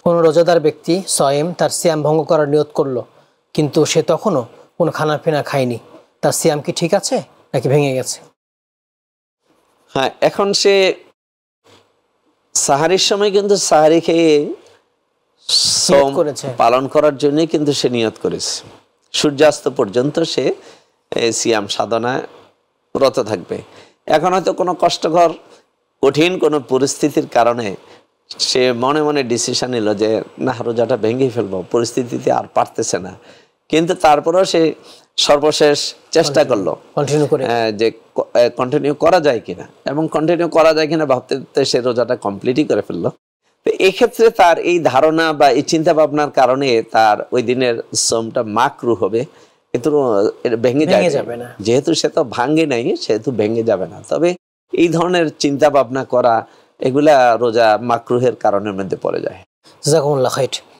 কোনো রোজাদার ব্যক্তি সয়েম তার সিয়াম ভঙ্গ করার নিয়ত করলো, কিন্তু সে তখনও কোনো খানাপিনা খায়নি, তার সিয়াম কি ঠিক আছে নাকি ভেঙে গেছে? হ্যাঁ, এখন সে সাহারির সময় কিন্তু সাহারি খেয়ে সোম পালন করার জন্য কিন্তু সে নিয়ত করেছে। সূর্যাস্ত পর্যন্ত সে সিয়াম সাধনায় রত থাকবে। এখন হয়তো কোনো কষ্টকর কঠিন কোনো পরিস্থিতির কারণে সে মনে মনে ডিসিশন নিল যে না, রোজাটা ভেঙে ফেলবো, পরিস্থিতিতে আর পারতেছে না, কিন্তু তারপরেও সে সর্বশেষ চেষ্টা করলো যে কন্টিনিউ করা যায় কিনা, এবং কন্টিনিউ করা যায় কিনা ভাবতে সে রোজাটা কমপ্লিটই করে ফেললো। তো এই ক্ষেত্রে তার এই ধারণা বা এই চিন্তা ভাবনার কারণে তার ওই দিনের সোমটা মাকরু হবে, কিন্তু ভেঙে যাবে না। যেহেতু সে তো ভাঙে নাই, সেহেতু ভেঙে যাবে না। তবে এই ধরনের চিন্তা ভাবনা করা, এগুলা রোজা মাকরুহের কারণের মধ্যে পড়ে যায়। জাযাকুমুল্লাহ খাইর।